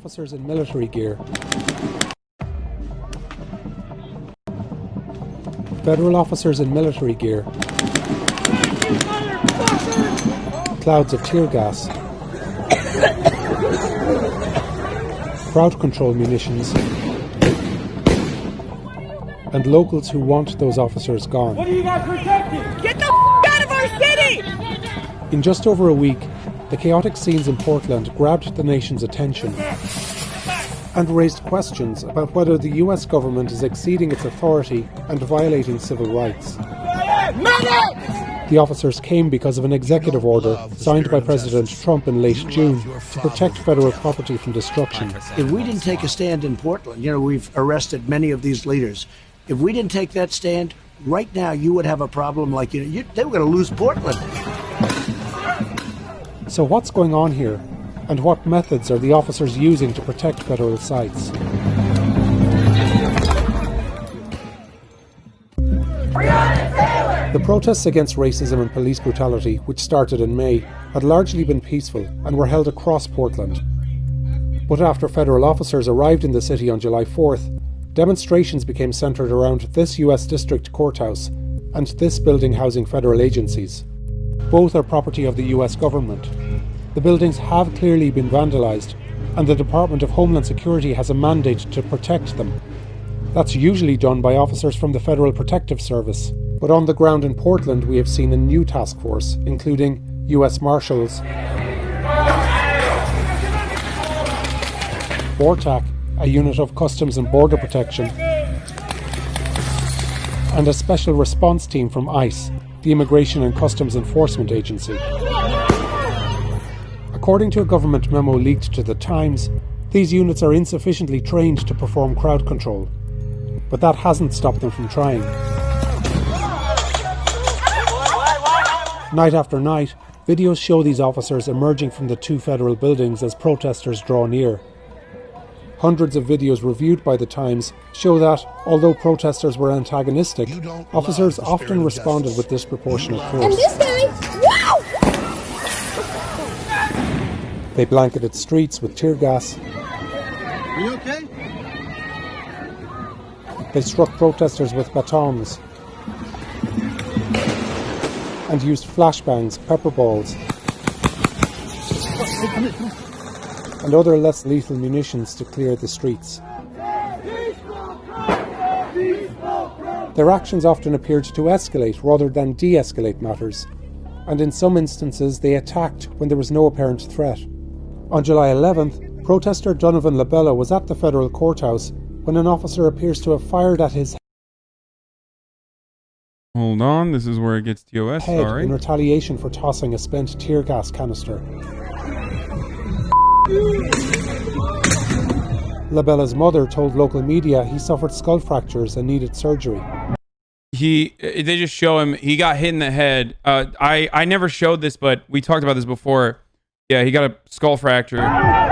Officers in military gear. Federal officers in military gear. Clouds of tear gas. Crowd control munitions. And locals who want those officers gone. What are you guys protecting? Get the out of our city! In just over a week, the chaotic scenes in Portland grabbed the nation's attention and raised questions about whether the US government is exceeding its authority and violating civil rights. The officers came because of an executive order signed by President Trump in late June to protect federal property from destruction. If we didn't take a stand in Portland, we've arrested many of these leaders. If we didn't take that stand, right now you would have a problem like, they were going to lose Portland. So what's going on here, and what methods are the officers using to protect federal sites? The protests against racism and police brutality, which started in May, had largely been peaceful and were held across Portland. But after federal officers arrived in the city on July 4th, demonstrations became centred around this US District Courthouse and this building housing federal agencies. Both are property of the US government. The buildings have clearly been vandalised, and the Department of Homeland Security has a mandate to protect them. That's usually done by officers from the Federal Protective Service. But on the ground in Portland, we have seen a new task force, including US Marshals, BORTAC, a unit of Customs and Border Protection, and a special response team from ICE, the Immigration and Customs Enforcement Agency. According to a government memo leaked to The Times, these units are insufficiently trained to perform crowd control. But that hasn't stopped them from trying. Night after night, videos show these officers emerging from the two federal buildings as protesters draw near. Hundreds of videos reviewed by The Times show that, although protesters were antagonistic, officers often responded with disproportionate force. And this guy, wow! They blanketed streets with tear gas. Are you okay? They struck protesters with batons and used flashbangs, pepper balls, and other less lethal munitions to clear the streets. Their actions often appeared to escalate rather than de-escalate matters, and in some instances they attacked when there was no apparent threat. On July 11th, protester Donovan Labella was at the federal courthouse when an officer appears to have fired at his Hold on, this is where it gets TOS, head sorry. in retaliation for tossing a spent tear gas canister. Labella's mother told local media he suffered skull fractures and needed surgery. They just show him, he got hit in the head. I never showed this, but we talked about this before. Yeah, he got a skull fracture.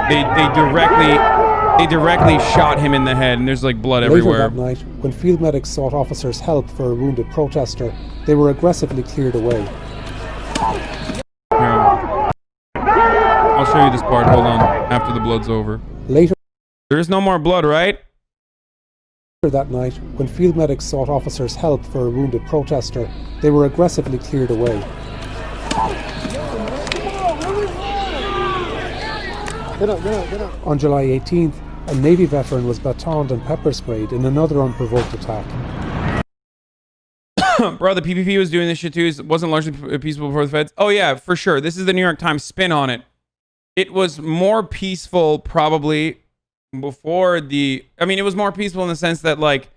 They directly shot him in the head, and there's like blood everywhere. Later that night, when field medics sought officers' help for a wounded protester, they were aggressively cleared away. Here, I'll show you this part. Hold on. After the blood's over. Later There's no more blood, right? that night, when field medics sought officers' help for a wounded protester, they were aggressively cleared away. Get up. On July 18th, a Navy veteran was batoned and pepper sprayed in another unprovoked attack. Bro, the PPP was doing this shit too. It wasn't largely peaceful before the feds. Oh yeah, for sure. This is the New York Times spin on it. It was more peaceful probably before the... I mean, it was more peaceful in the sense that like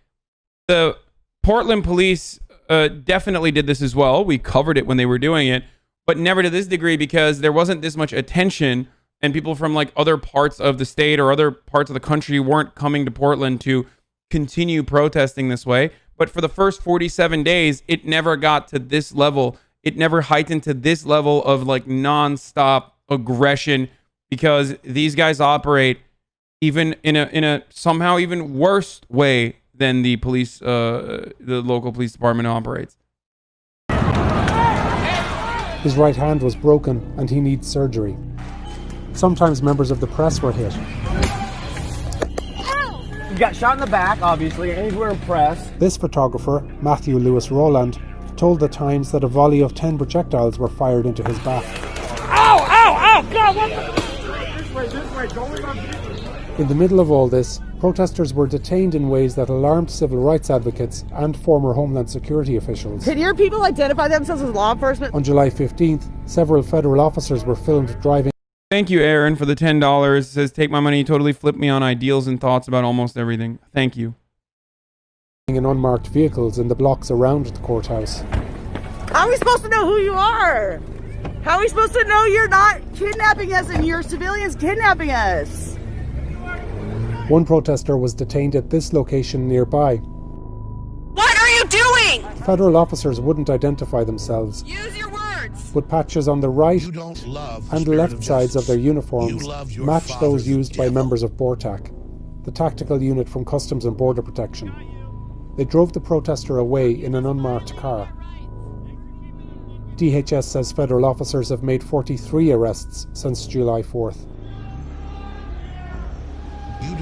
the Portland police definitely did this as well. We covered it when they were doing it, but never to this degree because there wasn't this much attention and people from like other parts of the state or other parts of the country weren't coming to Portland to continue protesting this way. But for the first 47 days, it never got to this level. It never heightened to this level of like nonstop aggression because these guys operate even in a somehow even worse way than the police, the local police department operates. His right hand was broken and he needs surgery. Sometimes members of the press were hit. He got shot in the back, obviously, and he's wearing press. This photographer, Matthew Lewis Rowland, told The Times that a volley of 10 projectiles were fired into his back. Ow! Ow! Ow! God, what the... This way, going on. In the middle of all this, protesters were detained in ways that alarmed civil rights advocates and former Homeland Security officials. Can your people identify themselves as law enforcement? On July 15th, several federal officers were filmed driving. Thank you, Aaron, for the $10. It says, take my money, you totally flipped me on ideals and thoughts about almost everything. Thank you. In unmarked vehicles in the blocks around the courthouse. How are we supposed to know who you are? How are we supposed to know you're not kidnapping us and you're civilians kidnapping us? One protester was detained at this location nearby. What are you doing? The federal officers wouldn't identify themselves, Use your words. but patches on the right and left sides of their uniforms match those used by members of BORTAC, the tactical unit from Customs and Border Protection. They drove the protester away in an unmarked car. DHS says federal officers have made 43 arrests since July 4th.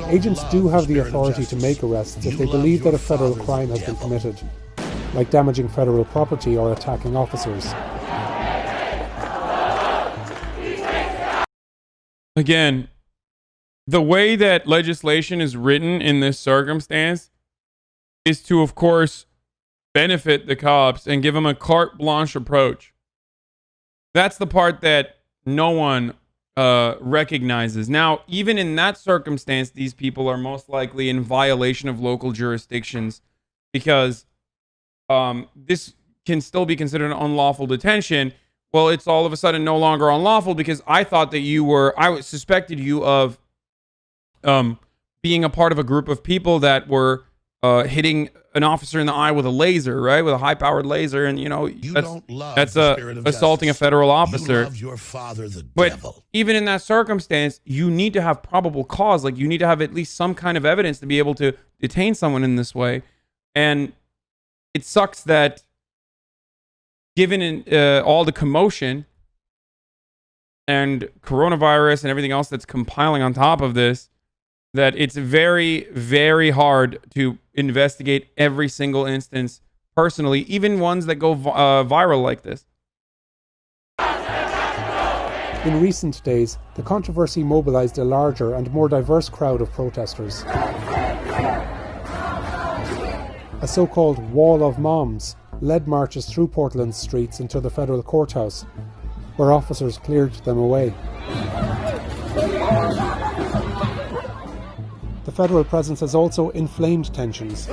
Agents do have the authority to make arrests if they believe that a federal crime has been committed, like damaging federal property or attacking officers. Again, the way that legislation is written in this circumstance is to, of course, benefit the cops and give them a carte blanche approach. That's the part that no one recognizes. Now, even in that circumstance, these people are most likely in violation of local jurisdictions because this can still be considered an unlawful detention. Well, it's all of a sudden no longer unlawful because I thought that I suspected you of being a part of a group of people that were hitting an officer in the eye with a laser, right? With a high-powered laser, and that's assaulting a federal officer. You love your father, the devil. Even in that circumstance, you need to have probable cause. Like, you need to have at least some kind of evidence to be able to detain someone in this way. And it sucks that, given all the commotion and coronavirus and everything else that's compiling on top of this, that it's very, very hard to investigate every single instance personally, even ones that go viral like this. In recent days, the controversy mobilized a larger and more diverse crowd of protesters. A so-called Wall of Moms led marches through Portland's streets into the federal courthouse, where officers cleared them away. The federal presence has also inflamed tensions.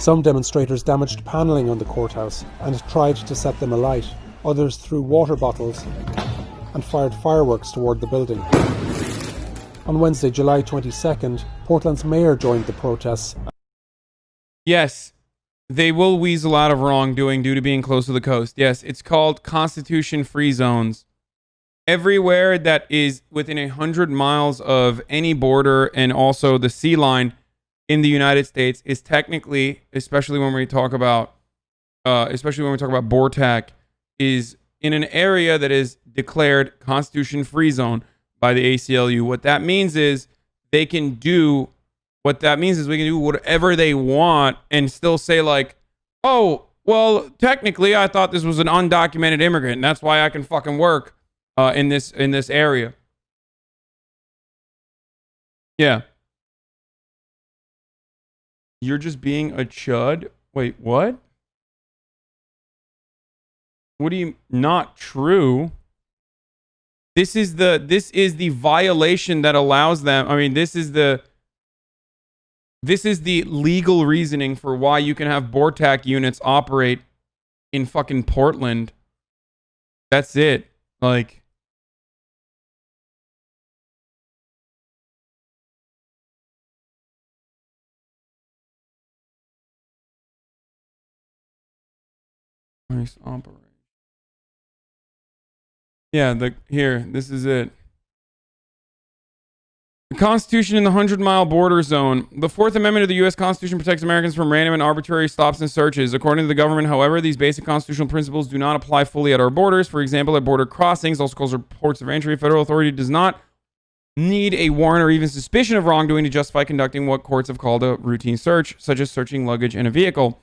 Some demonstrators damaged paneling on the courthouse and tried to set them alight. Others threw water bottles and fired fireworks toward the building. On Wednesday, July 22nd, Portland's mayor joined the protests. Yes, they will weasel out of wrongdoing due to being close to the coast. Yes, it's called Constitution-free zones. Everywhere that is within 100 miles of any border and also the sea line in the United States is technically, especially when we talk about BORTAC, is in an area that is declared Constitution-free zone by the ACLU. What that means is we can do whatever they want and still say like, oh, well, technically I thought this was an undocumented immigrant and that's why I can fucking work in this area. Yeah. You're just being a chud? Wait, what? What do you... Not true. This is the violation that allows them... I mean, this is the legal reasoning for why you can have BORTAC units operate in fucking Portland. That's it. Like... Nice operation. Yeah, this is it. The Constitution in the 100-mile border zone. The Fourth Amendment of the U.S. Constitution protects Americans from random and arbitrary stops and searches. According to the government, however, these basic constitutional principles do not apply fully at our borders. For example, at border crossings, also called ports of entry, federal authority does not need a warrant or even suspicion of wrongdoing to justify conducting what courts have called a routine search, such as searching luggage in a vehicle.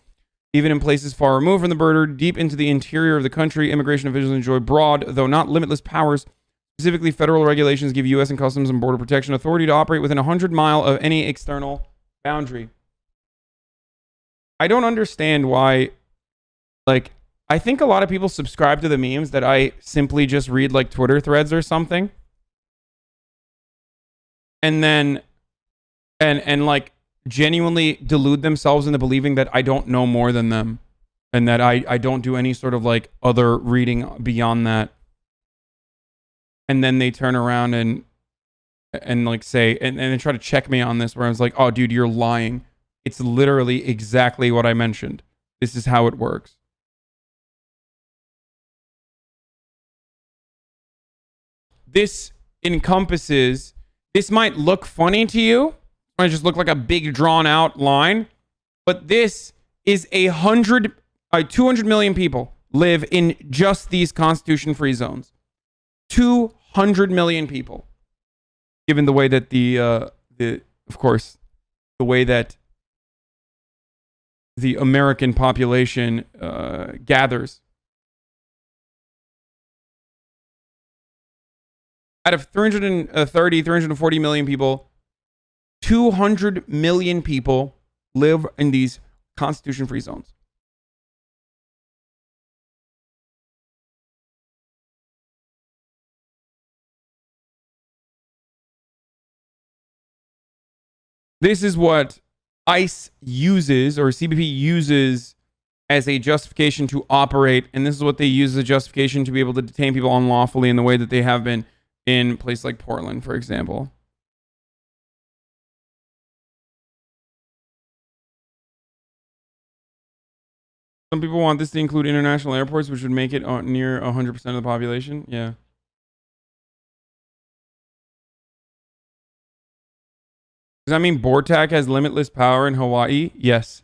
Even in places far removed from the border, deep into the interior of the country, immigration officials enjoy broad, though not limitless, powers. Specifically, federal regulations give U.S. and Customs and Border Protection authority to operate within 100 miles of any external boundary. I don't understand why, like, I think a lot of people subscribe to the memes that I simply just read, like, Twitter threads or something. And then, and like, genuinely delude themselves into believing that I don't know more than them. And that I don't do any sort of, like, other reading beyond that. And then they turn around and like say, and then try to check me on this, where I was like, oh, dude, you're lying. It's literally exactly what I mentioned. This is how it works. This encompasses, this might look funny to you. It might just look like a big drawn out line. But this is 200 million people live in just these constitution free zones. 200 million people. Given the way that of course, the way that the American population gathers. Out of 340 million people, 200 million people live in these constitution-free zones. This is what ICE uses, or CBP uses, as a justification to operate, and this is what they use as a justification to be able to detain people unlawfully in the way that they have been in places like Portland, for example. Some people want this to include international airports, which would make it near 100% of the population. Yeah. Does that mean BORTAC has limitless power in Hawaii? Yes.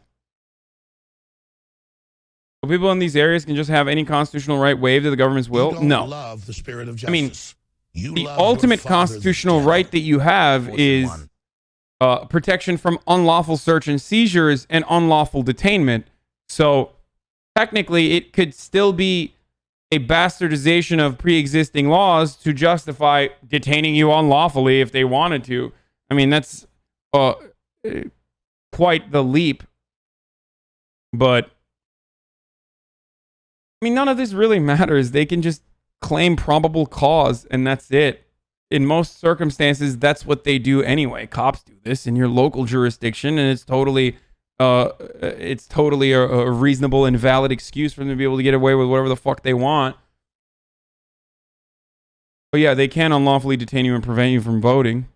So people in these areas can just have any constitutional right waived to the government's will? No. Love the spirit of justice. I mean, the ultimate constitutional right that you have is protection from unlawful search and seizures and unlawful detainment. So technically, it could still be a bastardization of pre-existing laws to justify detaining you unlawfully if they wanted to. I mean, that's quite the leap. But I mean, none of this really matters. They can just claim probable cause, and that's it. In most circumstances, that's what they do anyway. Cops do this in your local jurisdiction, and it's totally a reasonable and valid excuse for them to be able to get away with whatever the fuck they want. But yeah, they can unlawfully detain you and prevent you from voting,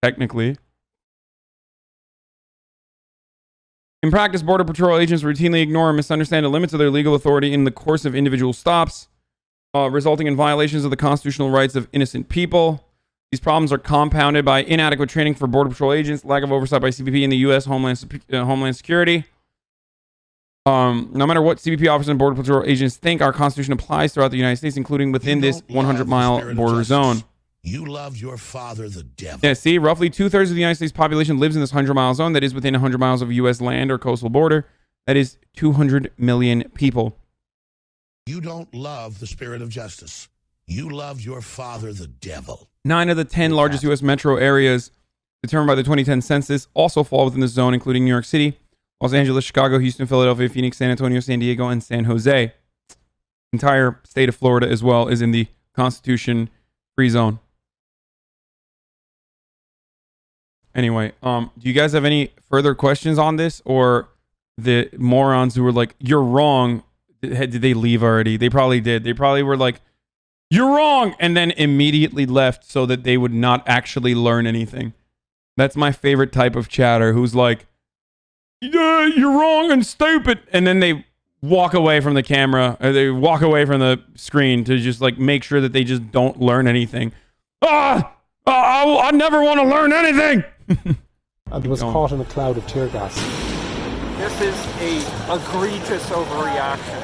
technically. In practice, Border Patrol agents routinely ignore or misunderstand the limits of their legal authority in the course of individual stops, resulting in violations of the constitutional rights of innocent people. These problems are compounded by inadequate training for Border Patrol agents, lack of oversight by CBP and the U.S. Homeland Security. No matter what CBP officers and Border Patrol agents think, our Constitution applies throughout the United States, including within this 100-mile border zone. You loved your father, the devil. Yeah, see, roughly 2/3 of the United States population lives in this 100-mile zone that is within 100 miles of U.S. land or coastal border. That is 200 million people. You don't love the spirit of justice. You loved your father, the devil. 9 of the 10 largest U.S. metro areas determined by the 2010 census also fall within this zone, including New York City, Los Angeles, Chicago, Houston, Philadelphia, Phoenix, San Antonio, San Diego, and San Jose. Entire state of Florida as well is in the Constitution-free zone. Anyway, do you guys have any further questions on this, or the morons who were like, "You're wrong"? Did they leave already? They probably did. They probably were like, "You're wrong," and then immediately left so that they would not actually learn anything. That's my favorite type of chatter, who's like, "Yeah, you're wrong and stupid," and then they walk away from the camera, or they walk away from the screen to just like make sure that they just don't learn anything. I never want to learn anything. And was caught in a cloud of tear gas. This is a egregious overreaction.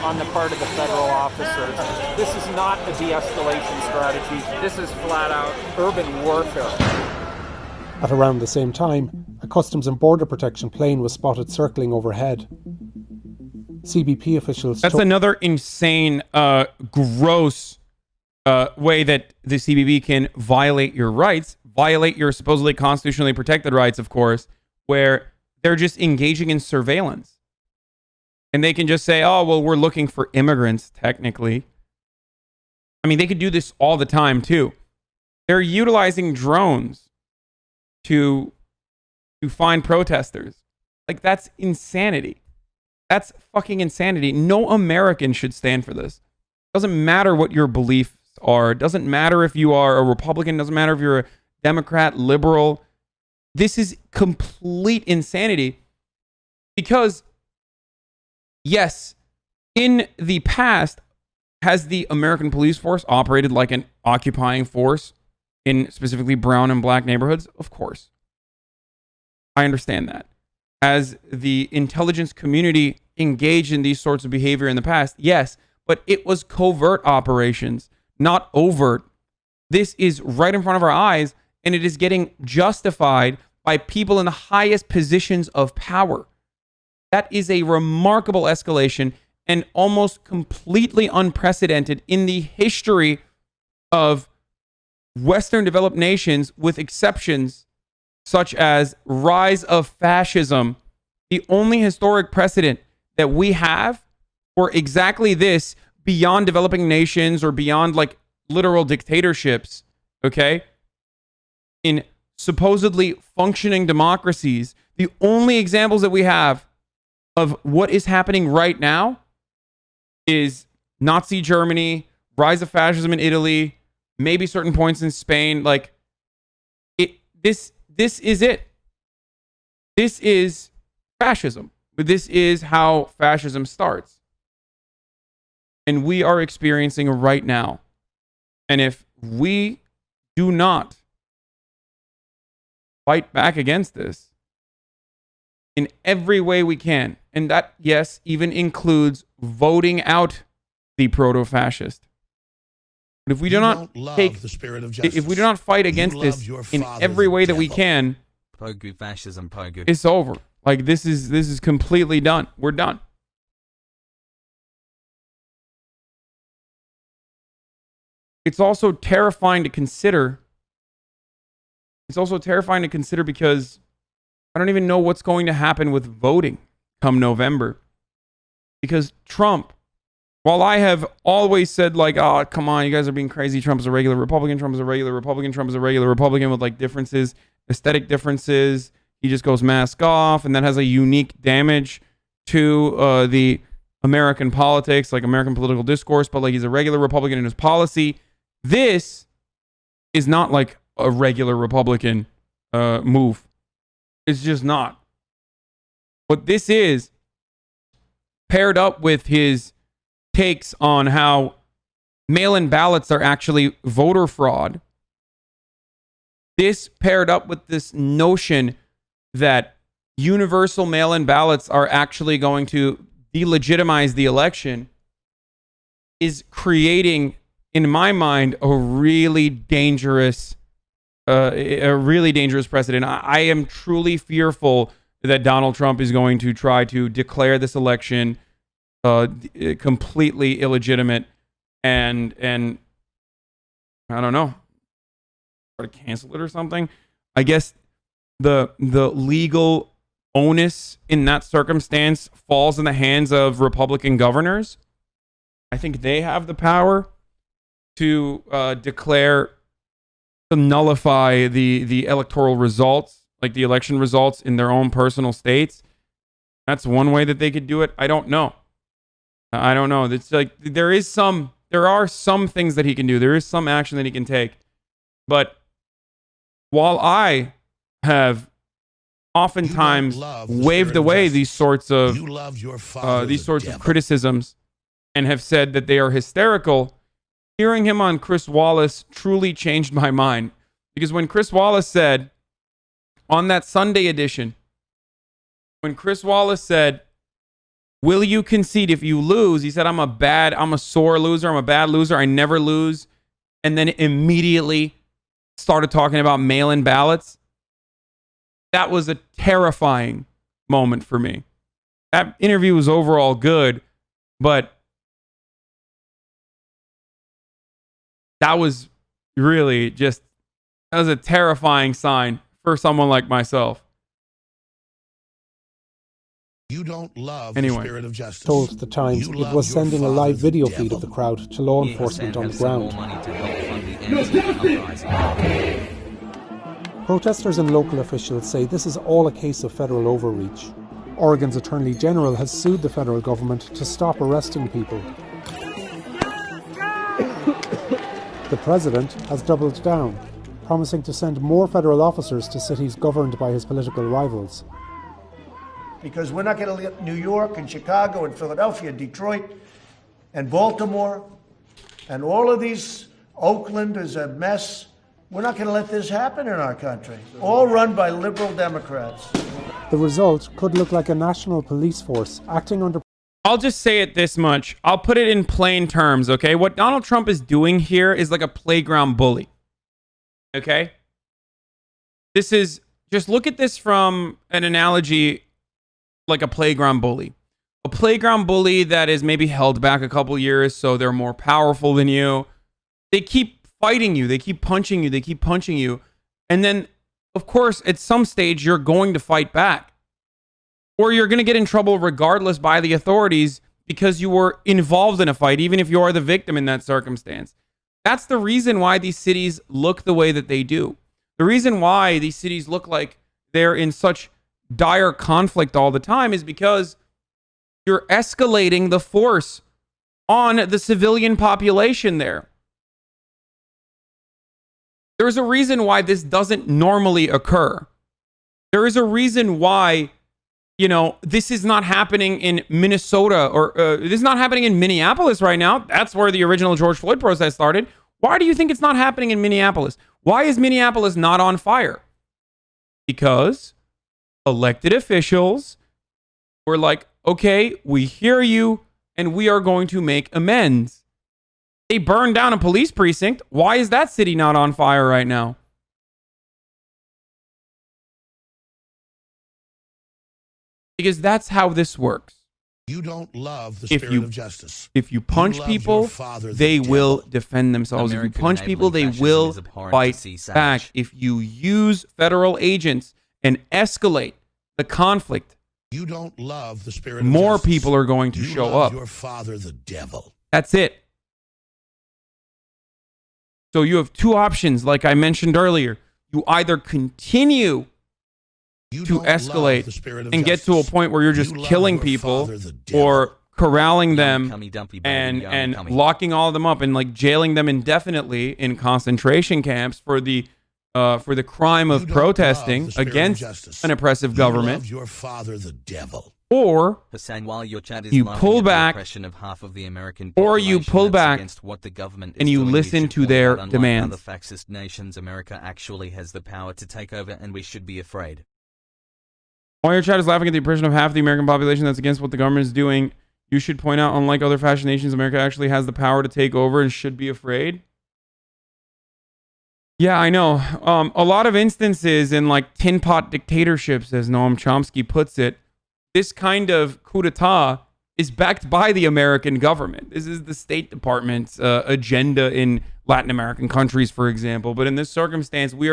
on the part of the federal officers. This is not a de-escalation strategy. This is flat out urban warfare. At around the same time, a Customs and Border Protection plane was spotted circling overhead. CBP officials... That's another insane, gross way that the CBP can violate your rights, violate your supposedly constitutionally protected rights, of course, where they're just engaging in surveillance. And they can just say, oh, well, we're looking for immigrants, technically. I mean, they could do this all the time, too. They're utilizing drones to find protesters. Like, that's insanity. That's fucking insanity. No American should stand for this. Doesn't matter what your beliefs are. Doesn't matter if you are a Republican. Doesn't matter if you're a Democrat, liberal. This is complete insanity. Because, yes, in the past, has the American police force operated like an occupying force in specifically brown and black neighborhoods? Of course. I understand that. Has the intelligence community engaged in these sorts of behavior in the past? Yes, but it was covert operations, not overt. This is right in front of our eyes, and it is getting justified by people in the highest positions of power. That is a remarkable escalation and almost completely unprecedented in the history of Western developed nations, with exceptions such as rise of fascism. The only historic precedent that we have for exactly this beyond developing nations or beyond like literal dictatorships, okay, in supposedly functioning democracies, the only examples that we have of what is happening right now is Nazi Germany, rise of fascism in Italy, maybe certain points in Spain. Like, this is it. This is fascism. But this is how fascism starts. And we are experiencing it right now. And if we do not fight back against this in every way we can, and that, yes, even includes voting out the proto-fascist. But if we do not take the spirit of justice, if we do not fight against this in every way that we can, fascism, it's over. Like, this is completely done. We're done. It's also terrifying to consider. It's also terrifying to consider because I don't even know what's going to happen with voting come November. Because Trump, while I have always said, like, oh, come on, you guys are being crazy. Trump is a regular Republican. Trump is a regular Republican. Trump is a regular Republican with, like, differences, aesthetic differences. He just goes mask off, and that has a unique damage to the American politics, like American political discourse, but, like, he's a regular Republican in his policy. This is not like a regular Republican move. It's just not. What this is, paired up with his takes on how mail-in ballots are actually voter fraud, this paired up with this notion that universal mail-in ballots are actually going to delegitimize the election, is creating, in my mind, a really dangerous precedent. I am truly fearful that Donald Trump is going to try to declare this election completely illegitimate and I don't know, try to cancel it or something. I guess the legal onus in that circumstance falls in the hands of Republican governors. I think they have the power to declare, to nullify the electoral results, like the election results in their own personal states. That's one way that they could do it. I don't know. It's like there are some things that he can do. There is some action that he can take. But while I have oftentimes waved away these sorts of criticisms and have said that they are hysterical, hearing him on Chris Wallace truly changed my mind. Because when Chris Wallace said on that Sunday edition, when Chris Wallace said Will you concede if you lose? He said, I'm a sore loser. I'm a bad loser. I never lose. And then immediately started talking about mail-in ballots. That was a terrifying moment for me. That interview was overall good, but that was really just, that was a terrifying sign for someone like myself. You don't love the spirit of justice. Told the Times it was sending a live video feed of the crowd to law enforcement on the ground. Protesters and local officials say this is all a case of federal overreach. Oregon's Attorney General has sued the federal government to stop arresting people. The president has doubled down, promising to send more federal officers to cities governed by his political rivals. Because we're not going to let New York and Chicago and Philadelphia, Detroit and Baltimore and all of these, Oakland is a mess. We're not going to let this happen in our country. All run by liberal Democrats. The result could look like a national police force acting under... I'll just say it this much. I'll put it in plain terms, okay? What Donald Trump is doing here is like a playground bully. Okay? This is... Just look at this from an analogy like a playground bully. A playground bully that is maybe held back a couple years so they're more powerful than you. They keep fighting you. They keep punching you. They keep punching you. And then, of course, at some stage, you're going to fight back. Or you're going to get in trouble regardless by the authorities because you were involved in a fight, even if you are the victim in that circumstance. That's the reason why these cities look the way that they do. The reason why these cities look like they're in such dire conflict all the time is because you're escalating the force on the civilian population there. There's a reason why this doesn't normally occur. There is a reason why, you know, this is not happening in Minnesota or this is not happening in Minneapolis right now. That's where the original George Floyd protest started. Why do you think it's not happening in Minneapolis? Why is Minneapolis not on fire? Because elected officials were like, okay, we hear you and we are going to make amends. They burned down a police precinct. Why is that city not on fire right now? Because that's how this works. You don't love the spirit of justice. If you punch people, they will defend themselves. If you punch people, they will fight back. If you use federal agents and escalate the conflict, you don't love the spirit of more justice. people are going to show up. Your father, the devil. That's it. So you have two options, like I mentioned earlier. You either continue to escalate and get to a point where you're just killing people or corralling them and locking all of them up and like jailing them indefinitely in concentration camps for the crime of protesting against an oppressive government. Your father, the devil. Or Hassan, while your chat is you pull back, of half of the American or you pull back what the government and you listen to their demands. Other fascist nations, America actually has the power to take over, and we should be afraid. While your chat is laughing at the oppression of half the American population that's against what the government is doing, you should point out, unlike other fascist nations, America actually has the power to take over and should be afraid. Yeah, I know. A lot of instances in like tin pot dictatorships, as Noam Chomsky puts it, this kind of coup d'etat is backed by the American government. This is the State Department's agenda in Latin American countries, for example. But in this circumstance, we are